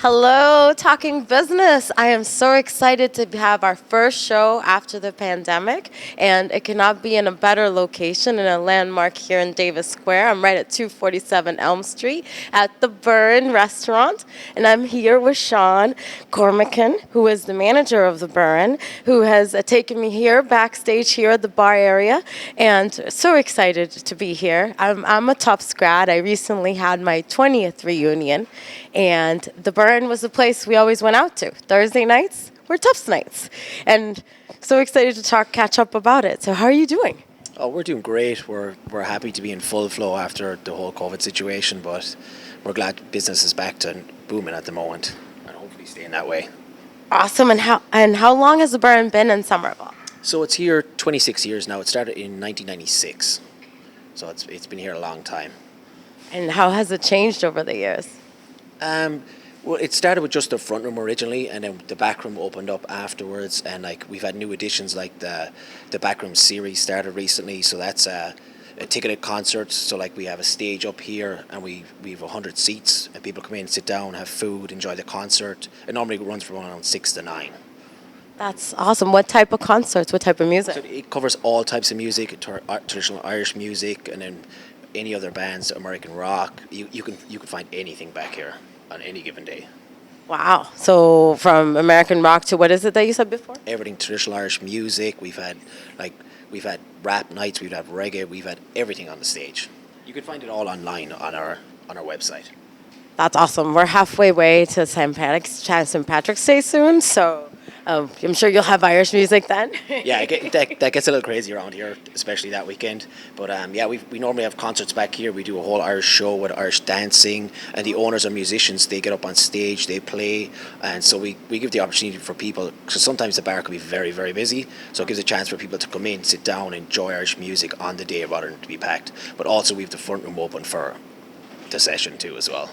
Hello, Talking Business. I am so excited to have our first show after the pandemic, and it cannot be in a better location in a landmark here in Davis Square. I'm right at 247 Elm Street at the Burren restaurant, and I'm here with Sean Cormican, who is the manager of the Burren, who has taken me here backstage here at the bar area, and so excited to be here. I'm a Tufts grad. I recently had my 20th reunion, and the Burren was the place we always went out to. Thursday nights were Tufts nights, and so excited to catch up about it. So how are you doing? Oh, we're doing great. We're happy to be in full flow after the whole COVID situation, but we're glad business is back to booming at the moment, and hopefully staying that way. Awesome. And how long has the Burren been in Somerville? So it's here 26 years now. It started in 1996, so it's been here a long time. And how has it changed over the years? Well, it started with just the front room originally, and then the back room opened up afterwards. And like we've had new additions, like the back room series started recently. So that's a ticketed concert. So like we have a stage up here, and we have 100 seats, and people come in, sit down, have food, enjoy the concert. It normally runs from around 6 to 9. That's awesome. What type of concerts? What type of music? So it covers all types of music, traditional Irish music, and then any other bands, American rock. You can find anything back here on any given day. Wow. So from American rock to what is it that you said before? Everything traditional Irish music. We've had rap nights, we've had reggae, we've had everything on the stage. You can find it all online on our website. That's awesome. We're halfway to St. Patrick's Day soon, so I'm sure you'll have Irish music then. Yeah, that gets a little crazy around here, especially that weekend. But yeah, we normally have concerts back here. We do a whole Irish show with Irish dancing, and the owners are musicians. They get up on stage, they play, and so we give the opportunity for people, because sometimes the bar can be very, very busy, so it gives a chance for people to come in, sit down, enjoy Irish music on the day rather than to be packed. But also we have the front room open for the session too as well.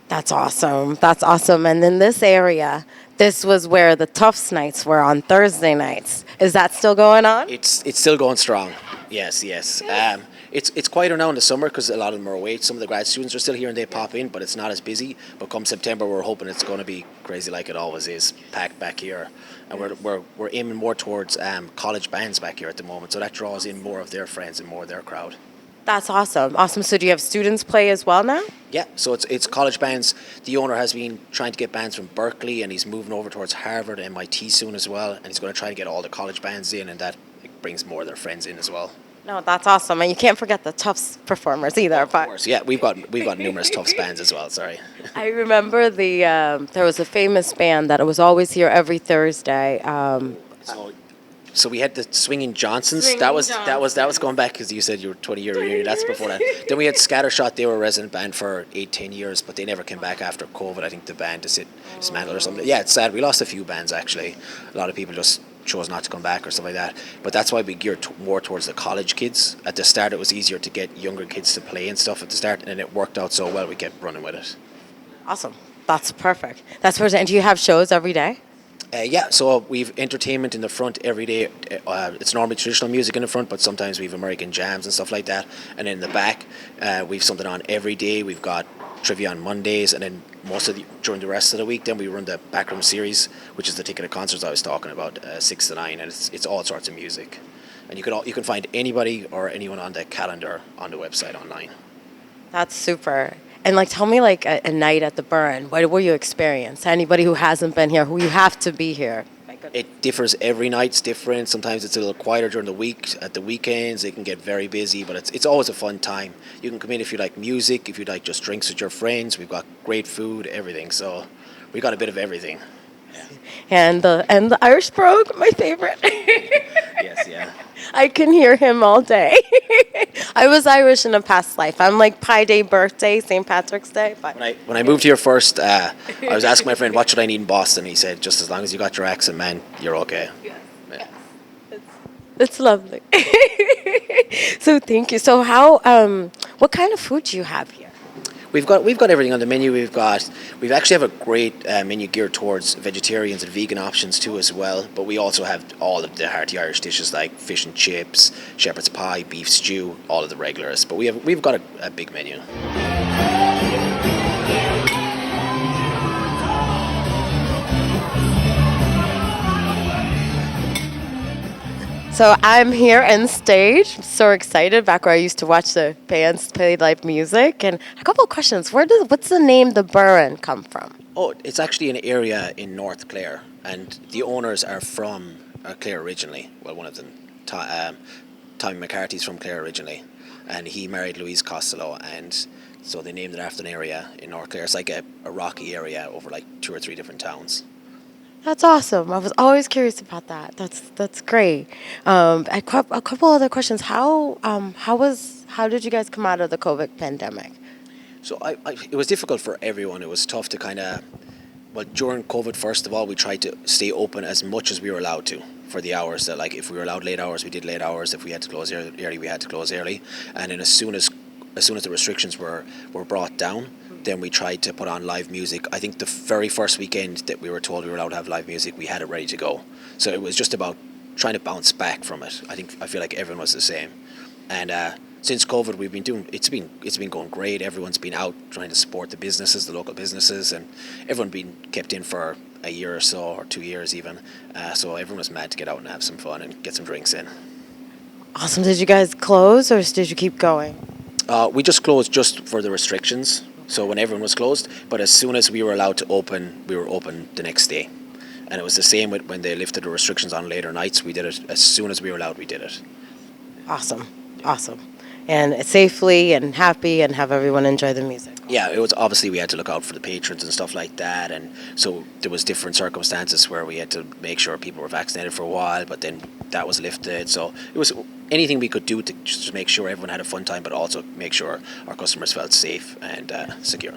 That's awesome. That's awesome. And in this area, this was where the Tufts nights were on Thursday nights. Is that still going on? It's still going strong. Yes. It's quieter now in the summer because a lot of them are away. Some of the grad students are still here and they pop in, but it's not as busy. But come September, we're hoping it's going to be crazy like it always is, packed back here. And we're aiming more towards college bands back here at the moment, so that draws in more of their friends and more of their crowd. That's awesome. Awesome. So do you have students play as well now? Yeah, so it's college bands. The owner has been trying to get bands from Berkeley, and he's moving over towards Harvard, MIT soon as well, and he's going to try to get all the college bands in, and that brings more of their friends in as well. No, that's awesome. And you can't forget the Tufts performers either. Of course, yeah, we've got numerous Tufts bands as well, sorry. I remember there was a famous band that was always here every Thursday. So we had the Swinging Johnsons. Swinging That was Johnsons. going back because you said you were 20-year reunion. That's before that. Then we had Scattershot. They were a resident band for 8-10 years, but they never came back after COVID. I think the band dismantled or something. Yeah, it's sad. We lost a few bands actually. A lot of people just chose not to come back or stuff like that. But that's why we geared more towards the college kids. At the start, it was easier to get younger kids to play and stuff at the start, and then it worked out so well. We kept running with it. Awesome. That's perfect. That's perfect. And do you have shows every day? Yeah, so we've entertainment in the front every day. It's normally traditional music in the front, but sometimes we have American jams and stuff like that. And in the back, we've something on every day. We've got trivia on Mondays, and then during the rest of the week, then we run the backroom series, which is the ticketed concerts I was talking about, 6 to 9, and it's all sorts of music. And you can find anybody or anyone on the calendar on the website online. That's super. And tell me a night at the Burren. What will you experience? Anybody who hasn't been here, who you have to be here. It differs every night's different. Sometimes it's a little quieter during the week. At the weekends, it can get very busy, but it's always a fun time. You can come in if you like music, if you like just drinks with your friends. We've got great food, everything. So we got a bit of everything. Yeah. And the Irish brogue, my favorite. Yes, yeah. I can hear him all day. I was Irish in a past life. I'm like Pi Day, birthday, St. Patrick's Day. But When I moved here first, I was asking my friend, what should I need in Boston? He said, just as long as you got your accent, man, you're okay. Yes. Yeah. It's lovely. So thank you. So what kind of food do you have here? We've got everything on the menu. We actually have a great menu geared towards vegetarians and vegan options too as well. But we also have all of the hearty Irish dishes like fish and chips, shepherd's pie, beef stew, all of the regulars. But we've got a big menu. So I'm here in stage. I'm so excited. Back where I used to watch the bands play live music, and a couple of questions. What's the name the Burren come from? Oh, it's actually an area in North Clare, and the owners are from Clare originally. Well, one of them, Tommy McCarthy's from Clare originally, and he married Louise Costello, and so they named it after an area in North Clare. It's like a rocky area over like two or three different towns. That's awesome. I was always curious about that. That's great. A couple other questions. How did you guys come out of the COVID pandemic? So it was difficult for everyone. It was tough to kind of, well, during COVID, first of all, we tried to stay open as much as we were allowed to for the hours that, like, if we were allowed late hours, we did late hours. If we had to close early, we had to close early. And then as soon as the restrictions were brought down, then we tried to put on live music. I think the very first weekend that we were told we were allowed to have live music, we had it ready to go. So it was just about trying to bounce back from it. I feel like everyone was the same. And since COVID, it's been going great. Everyone's been out trying to support the businesses, the local businesses, and everyone been kept in for a year or so, or 2 years even. So everyone was mad to get out and have some fun and get some drinks in. Awesome. Did you guys close or did you keep going? We just closed just for the restrictions. So when everyone was closed, but as soon as we were allowed to open, we were open the next day. And it was the same when they lifted the restrictions on later nights. We did it as soon as we were allowed. We did it. Awesome. Awesome. And safely and happy and have everyone enjoy the music. Yeah, it was obviously we had to look out for the patrons and stuff like that, and so there was different circumstances where we had to make sure people were vaccinated for a while, but then that was lifted. So it was anything we could do to just make sure everyone had a fun time, but also make sure our customers felt safe and secure.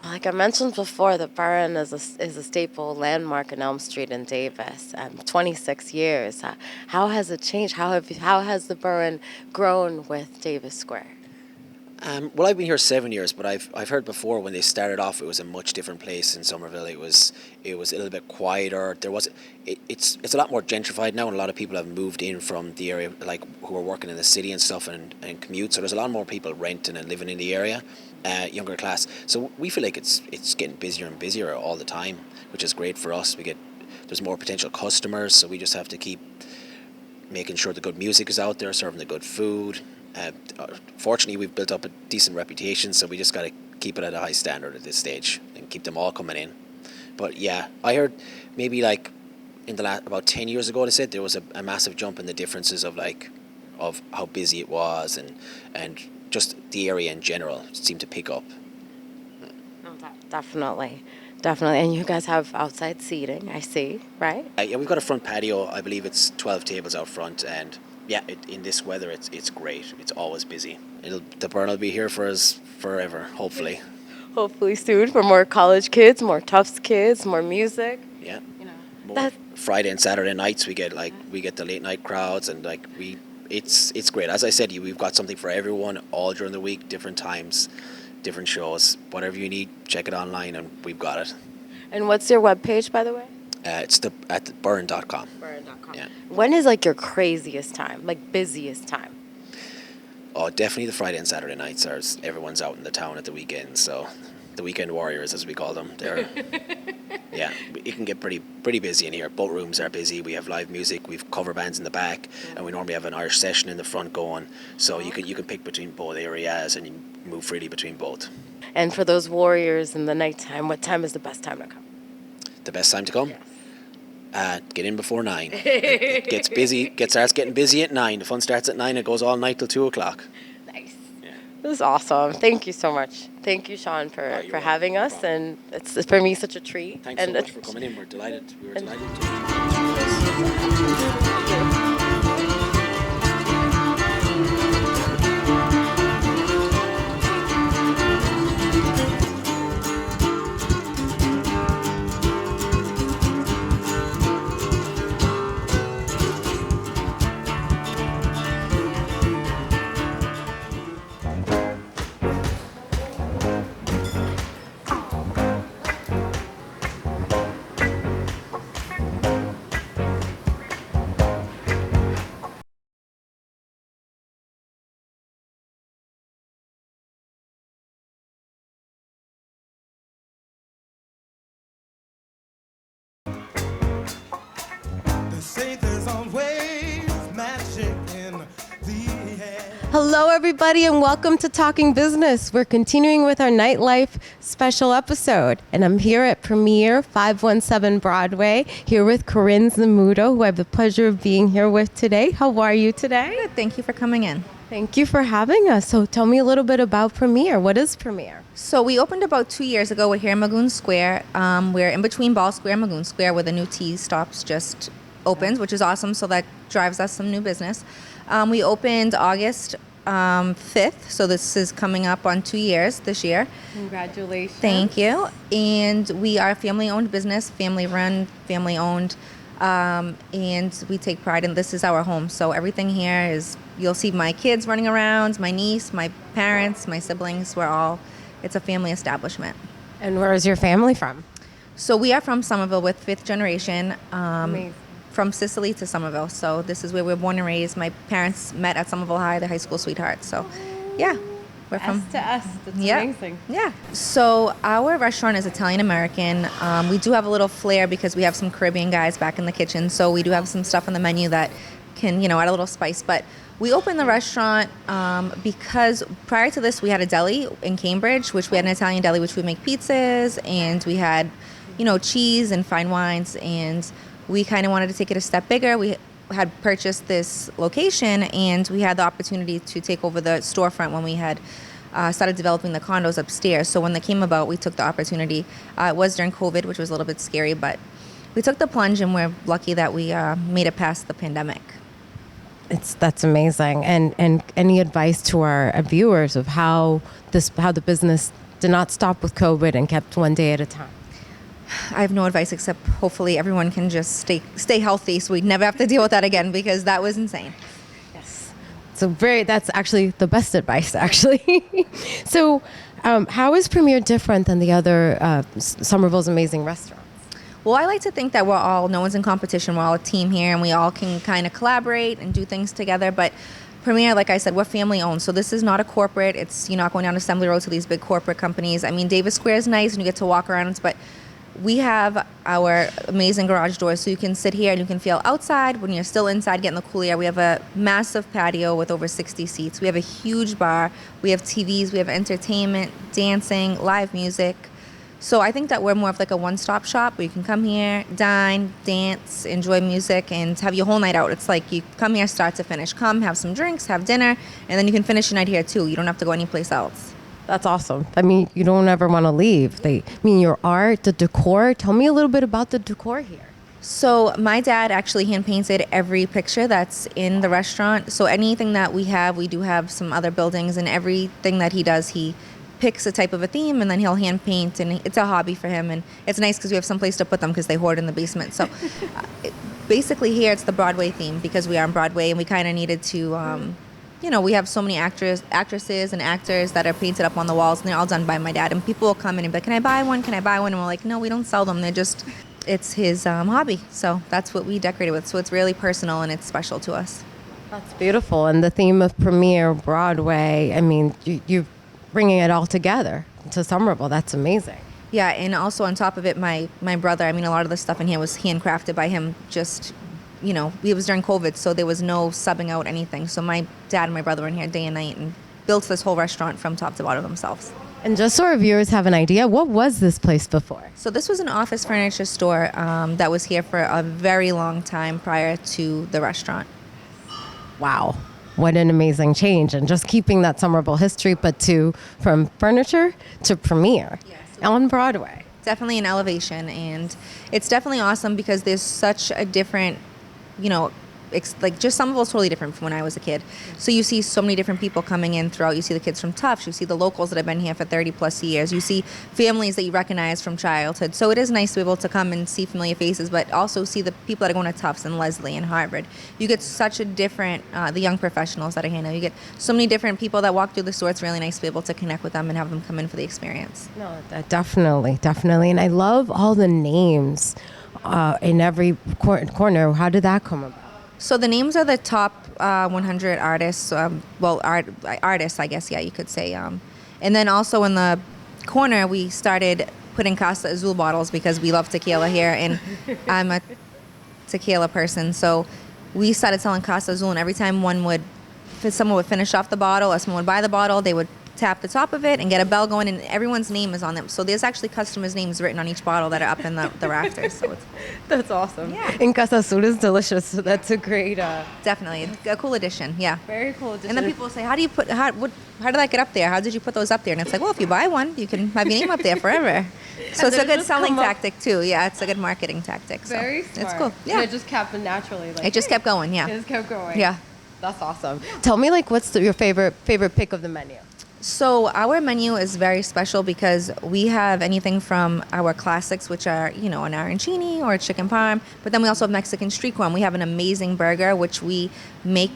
Like I mentioned before, the Burren is a staple landmark in Elm Street in Davis. 26 years. How has it changed? How has the Burren grown with Davis Square? Well, I've been here 7 years, but I've heard before when they started off, it was a much different place in Somerville. It was a little bit quieter. It's a lot more gentrified now, and a lot of people have moved in from the area, like who are working in the city and stuff, and commute. So there's a lot more people renting and living in the area, younger class. So we feel like it's getting busier and busier all the time, which is great for us. There's more potential customers, so we just have to keep making sure the good music is out there, serving the good food. Fortunately, we've built up a decent reputation, so we just got to keep it at a high standard at this stage and keep them all coming in. But yeah, I heard maybe like in the last about 10 years ago, they said there was a massive jump in the differences of how busy it was and just the area in general seemed to pick up. No, definitely. Definitely. And you guys have outside seating, I see, right? Yeah, we've got a front patio. I believe it's 12 tables out front, and yeah, in this weather, it's great. It's always busy. The Burn will be here for us forever, hopefully. Hopefully soon for more college kids, more Tufts kids, more music. Yeah. You know, More Friday and Saturday nights we get the late night crowds, and it's great. As I said, we've got something for everyone all during the week, different times, different shows. Whatever you need, check it online, and we've got it. And what's your webpage, by the way? It's at burren.com. Burren.com. Yeah. When is like your craziest time, like busiest time? Oh, definitely the Friday and Saturday nights. Everyone's out in the town at the weekend, so the weekend warriors, as we call them, yeah, it can get pretty busy in here. Both rooms are busy. We have live music. We've cover bands in the back, and we normally have an Irish session in the front going. So you can pick between both areas, and you move freely between both. And for those warriors in the nighttime, what time is the best time to come? The best time to come? Yes. Get in before 9. It gets busy. Starts getting busy at 9. The fun starts at 9. It goes all night till 2:00. Nice. Yeah. This is awesome. Thank you so much. Thank you, Sean, for having us. No problem. And it's for me such a treat. Thanks and so much for coming in. We were delighted to. say there's always magic in the air. Hello, everybody, and welcome to Talking Business. We're continuing with our nightlife special episode, and I'm here at Premiere 517 Broadway, here with Corinne Zamuto, who I have the pleasure of being here with today. How are you today? Good. Thank you for coming in. Thank you for having us. So tell me a little bit about Premiere. What is Premiere? So we opened about 2 years ago. We're here in Magoon Square. We're in between Ball Square and Magoon Square, where the new T stops just opened, which is awesome. So that drives us some new business. We opened August 5th. So this is coming up on 2 years this year. Congratulations. Thank you. And we are a family-owned business, family-run, family-owned. And we take pride in this is our home. So everything here is, you'll see my kids running around, my niece, my parents, my siblings. It's a family establishment. And where is your family from? So we are from Somerville with fifth generation, Amazing. from Sicily to Somerville. So this is where we were born and raised. My parents met at Somerville High, the high school sweethearts. So yeah, we're from S to S. That's yeah, amazing. yeah. So our restaurant is Italian American. We do have a little flair because we have some Caribbean guys back in the kitchen. So we do have some stuff on the menu that can, add a little spice. But we opened the restaurant because prior to this, we had a deli in Cambridge, which we had an Italian deli, which we make pizzas, and we had, cheese and fine wines. And we kind of wanted to take it a step bigger. We had purchased this location, and we had the opportunity to take over the storefront when we had started developing the condos upstairs. So when they came about, we took the opportunity. It was during COVID, which was a little bit scary, but we took the plunge, and we're lucky that we made it past the pandemic. That's amazing. And any advice to our viewers of how the business did not stop with COVID and kept one day at a time? I have no advice except hopefully everyone can just stay healthy so we never have to deal with that again, because that was insane. Yes. So that's actually the best advice, actually. So how is Premiere different than the other Somerville's amazing restaurants? Well, I like to think that no one's in competition. We're all a team here, and we all can kind of collaborate and do things together. But Premiere, like I said, we're family owned. So this is not a corporate. You're not going down Assembly Road to these big corporate companies. I mean, Davis Square is nice and you get to walk around, but we have our amazing garage doors, so you can sit here and you can feel outside when you're still inside getting the cool air. We have a massive patio with over 60 seats. We have a huge bar. We have TVs. We have entertainment, dancing, live music. So I think that we're more of like a one-stop shop where you can come here, dine, dance, enjoy music, and have your whole night out. It's like you come here start to finish. Come, have some drinks, have dinner, and then you can finish your night here too. You don't have to go anyplace else. That's awesome. I mean, you don't ever want to leave. Your art, the decor. Tell me a little bit about the decor here. So my dad actually hand painted every picture that's in the restaurant. So anything that we do have some other buildings, and everything that he does, he picks a type of a theme and then he'll hand paint, and it's a hobby for him, and it's nice because we have some place to put them because they hoard in the basement. So basically here it's the Broadway theme because we are on Broadway, and we kind of needed to we have so many actresses and actors that are painted up on the walls, and they're all done by my dad. And people will come in and be like, can I buy one? Can I buy one? And we're like, no, we don't sell them. It's his hobby. So that's what we decorated with. So it's really personal and it's special to us. That's beautiful. And the theme of Premiere Broadway, I mean, you're bringing it all together to Somerville. That's amazing. Yeah, and also on top of it, my brother, I mean, a lot of the stuff in here was handcrafted by him. It was during COVID, so there was no subbing out anything. So my dad and my brother were in here day and night and built this whole restaurant from top to bottom themselves. And just so our viewers have an idea, what was this place before? So this was an office furniture store that was here for a very long time prior to the restaurant. Wow. What an amazing change. And just keeping that Somerville history, but from furniture to Premiere on Broadway. Definitely an elevation, and it's definitely awesome because there's such a different just Somerville's totally different from when I was a kid. So you see so many different people coming in throughout. You see the kids from Tufts. You see the locals that have been here for 30 plus years. You see families that you recognize from childhood. So it is nice to be able to come and see familiar faces, but also see the people that are going to Tufts and Leslie and Harvard. You get such a different, the young professionals that are here now. You get so many different people that walk through the store. It's really nice to be able to connect with them and have them come in for the experience. No, definitely. And I love all the names in every corner. How did that come about? So the names are the top 100 artists, artists, I guess, yeah, you could say. And then also in the corner, we started putting Casa Azul bottles because we love tequila here. And I'm a tequila person. So we started selling Casa Azul, and every time someone would finish off the bottle or someone would buy the bottle, they would tap the top of it and get a bell going, and everyone's name is on them. So there's actually customers' names written on each bottle that are up in the rafters. So it's That's awesome. Yeah. And Casa Azul is delicious. So that's a great, definitely a cool addition. Yeah. very cool addition. And then people say, how did that get up there? How did you put those up there? And it's like, well, if you buy one, you can have your name up there forever. So it's they a good just selling come up- tactic too. Yeah, it's a good marketing tactic. So Very smart. it's cool. And Yeah. it just kept naturally. Like, It just kept going. It Yeah. just kept going. Yeah. That's awesome. Tell me, like, what's your favorite pick of the menu? So our menu is very special because we have anything from our classics, which are, an arancini or a chicken parm, but then we also have Mexican street corn. We have an amazing burger, which we make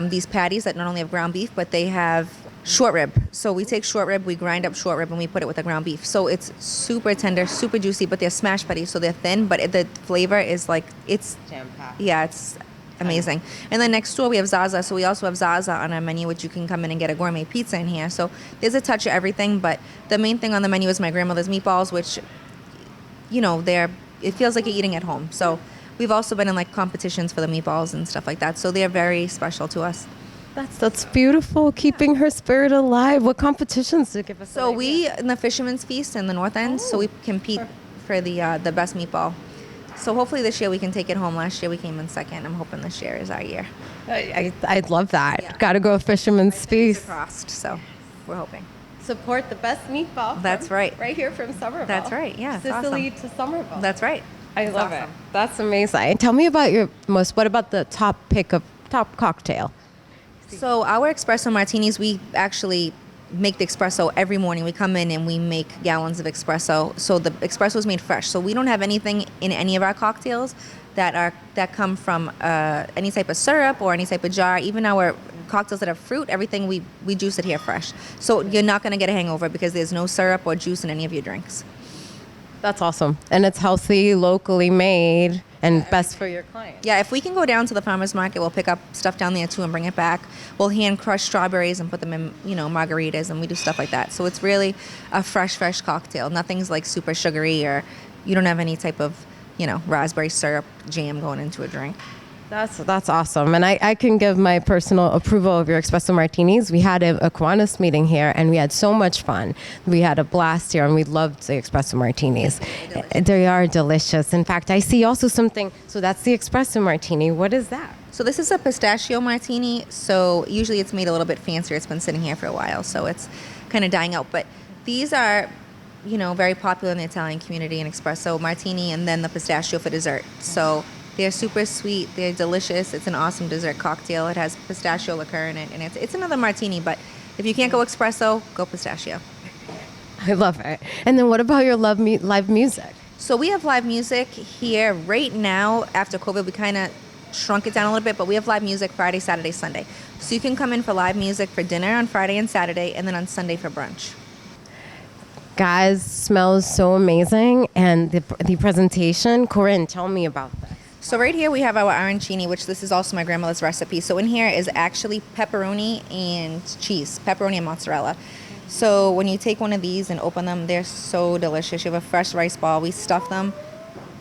these patties that not only have ground beef, but they have short rib. So we take short rib, we grind up short rib, and we put it with the ground beef. So it's super tender, super juicy, but they're smash patties, so they're thin, but the flavor is like, it's, Jam-packed. yeah, it's amazing. And then next door we have Zaza. So we also have Zaza on our menu, which you can come in and get a gourmet pizza in here. So there's a touch of everything, but the main thing on the menu is my grandmother's meatballs, which, it feels like you're eating at home. So we've also been in like competitions for the meatballs and stuff like that. So they're very special to us. That's beautiful. Keeping her spirit alive. What competitions to give us? So an idea? we in the Fisherman's Feast in the North End. So we compete for the best meatball. So hopefully this year we can take it home. Last year we came in second. I'm hoping this year is our year. I'd love that. Yeah. Got to go Fisherman's Fingers Feast. crossed. So we're hoping. Support the best meatball. That's right. Right here from Somerville. That's right. Yeah, it's Sicily to Somerville. That's right. I It's love awesome. it. That's amazing. Tell me about what about the top cocktail? So our espresso martinis, we actually make the espresso every morning. We come in and we make gallons of espresso. So the espresso is made fresh. So we don't have anything in any of our cocktails that come from any type of syrup or any type of jar. Even our cocktails that have fruit, everything we juice it here fresh. So you're not going to get a hangover because there's no syrup or juice in any of your drinks. That's awesome. And it's healthy, locally made, and best for your clients. Yeah, if we can go down to the farmer's market, we'll pick up stuff down there too and bring it back. We'll hand crush strawberries and put them in, margaritas, and we do stuff like that. So it's really a fresh cocktail. Nothing's like super sugary, or you don't have any type of, raspberry syrup jam going into a drink. That's awesome. And I can give my personal approval of your espresso martinis. We had a Kiwanis meeting here, and we had so much fun. We had a blast here, and we loved the espresso martinis. They are delicious. In fact, I see also something. So that's the espresso martini. What is that? So this is a pistachio martini. So usually it's made a little bit fancier. It's been sitting here for a while, so it's kind of dying out. But these are, very popular in the Italian community, an espresso martini, and then the pistachio for dessert. So they're super sweet. They're delicious. It's an awesome dessert cocktail. It has pistachio liqueur in it, and it's another martini. But if you can't go espresso, go pistachio. I love it. And then what about your live music? So we have live music here right now. After COVID, we kind of shrunk it down a little bit, but we have live music Friday, Saturday, Sunday. So you can come in for live music for dinner on Friday and Saturday, and then on Sunday for brunch. Guys, smells so amazing. And the presentation, Corinne, tell me about that. So right here we have our arancini, which this is also my grandmother's recipe. So in here is actually pepperoni and cheese, pepperoni and mozzarella. So when you take one of these and open them, they're so delicious. You have a fresh rice ball. We stuff them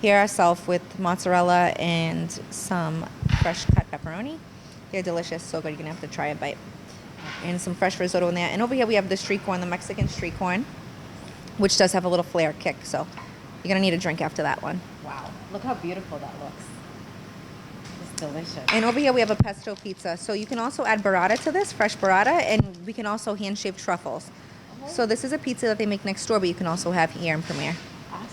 here ourselves with mozzarella and some fresh cut pepperoni. They're delicious, so good. You're gonna have to try a bite. And some fresh risotto in there. And over here we have the street corn, the Mexican street corn, which does have a little flair kick. So you're gonna need a drink after that one. Wow, look how beautiful that looks. It's delicious. And over here we have a pesto pizza. So you can also add burrata to this, fresh burrata, and we can also hand-shape truffles. So this is a pizza that they make next door, but you can also have here in Premiere. Awesome.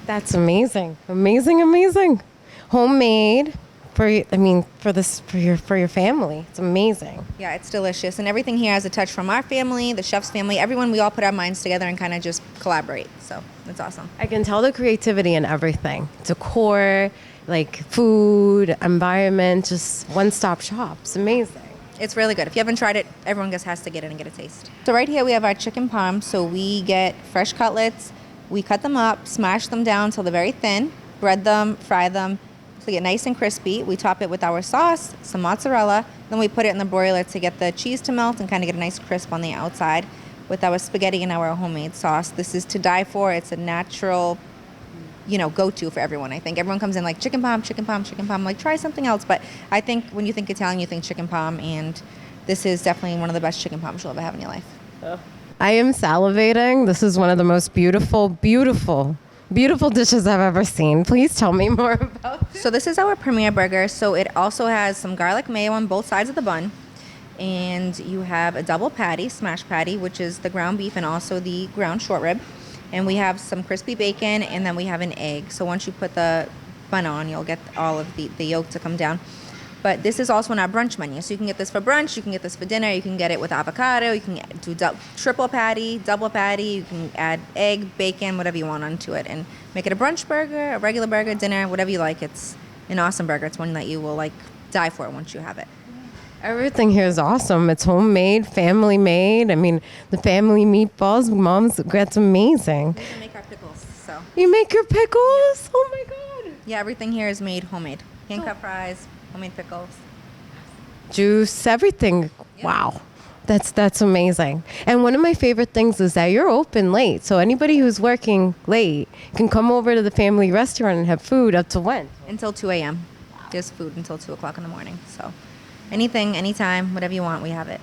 That's amazing. Amazing. Homemade for your family. It's amazing. Yeah, it's delicious. And everything here has a touch from our family, the chef's family, everyone. We all put our minds together and kind of just collaborate. So it's awesome. I can tell the creativity in everything. Decor, like food, environment, just one-stop shop. It's amazing. It's really good. If you haven't tried it, everyone just has to get in and get a taste. So right here we have our chicken parm. So we get fresh cutlets. We cut them up, smash them down until they're very thin, bread them, fry them, so they get nice and crispy. We top it with our sauce, some mozzarella. Then we put it in the broiler to get the cheese to melt and kind of get a nice crisp on the outside with our spaghetti and our homemade sauce. This is to die for. It's a natural, go-to for everyone. I think everyone comes in like chicken palm, chicken palm, chicken palm. Like, try something else. But I think when you think Italian, you think chicken palm, and this is definitely one of the best chicken palms you'll ever have in your life. I am salivating. This is one of the most beautiful, beautiful, beautiful dishes I've ever seen. Please tell me more about it. So this is our Premiere burger. So it also has some garlic mayo on both sides of the bun. And you have a double patty, smash patty, which is the ground beef and also the ground short rib. And we have some crispy bacon, and then we have an egg. So once you put the bun on, you'll get all of the yolk to come down. But this is also on our brunch menu. So you can get this for brunch, you can get this for dinner, you can get it with avocado, you can do triple patty, double patty, you can add egg, bacon, whatever you want onto it. And make it a brunch burger, a regular burger, dinner, whatever you like. It's an awesome burger. It's one that you will die for once you have it. Everything here is awesome. It's homemade, family made. I mean, the family meatballs, Mom's, that's amazing. We can make our pickles, so. You make your pickles? Oh my God. Yeah, everything here is made homemade. Hand cut fries, homemade pickles. Juice, everything. Yeah. Wow. That's amazing. And one of my favorite things is that you're open late. So anybody who's working late can come over to the family restaurant and have food up to when? Until 2 a.m. There's food until 2 o'clock in the morning. So anything, anytime, whatever you want, we have it.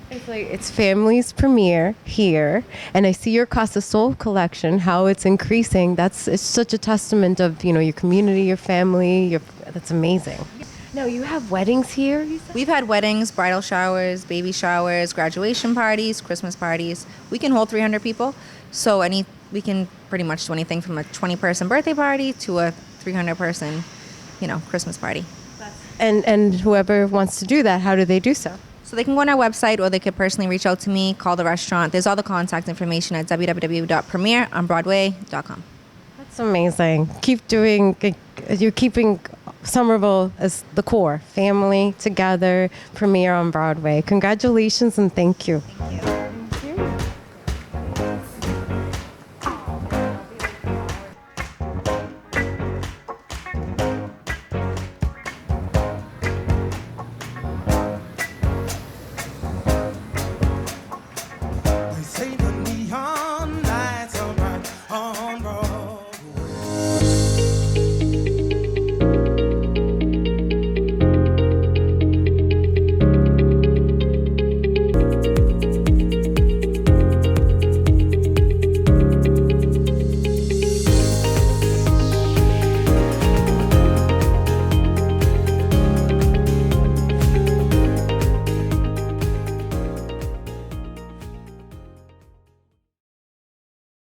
It's Family's Premiere here, and I see your Casa Sol collection, how it's increasing. It's such a testament of your community, your family. That's amazing. Now you have weddings here. You said? We've had weddings, bridal showers, baby showers, graduation parties, Christmas parties. We can hold 300 people, so we can pretty much do anything from a 20-person birthday party to a 300-person, Christmas party. And whoever wants to do that, how do they do so? So they can go on our website, or they could personally reach out to me, call the restaurant. There's all the contact information at www.premiereonbroadway.com. That's amazing. You're keeping Somerville as the core. Family, together, Premiere on Broadway. Congratulations and thank you. Thank you.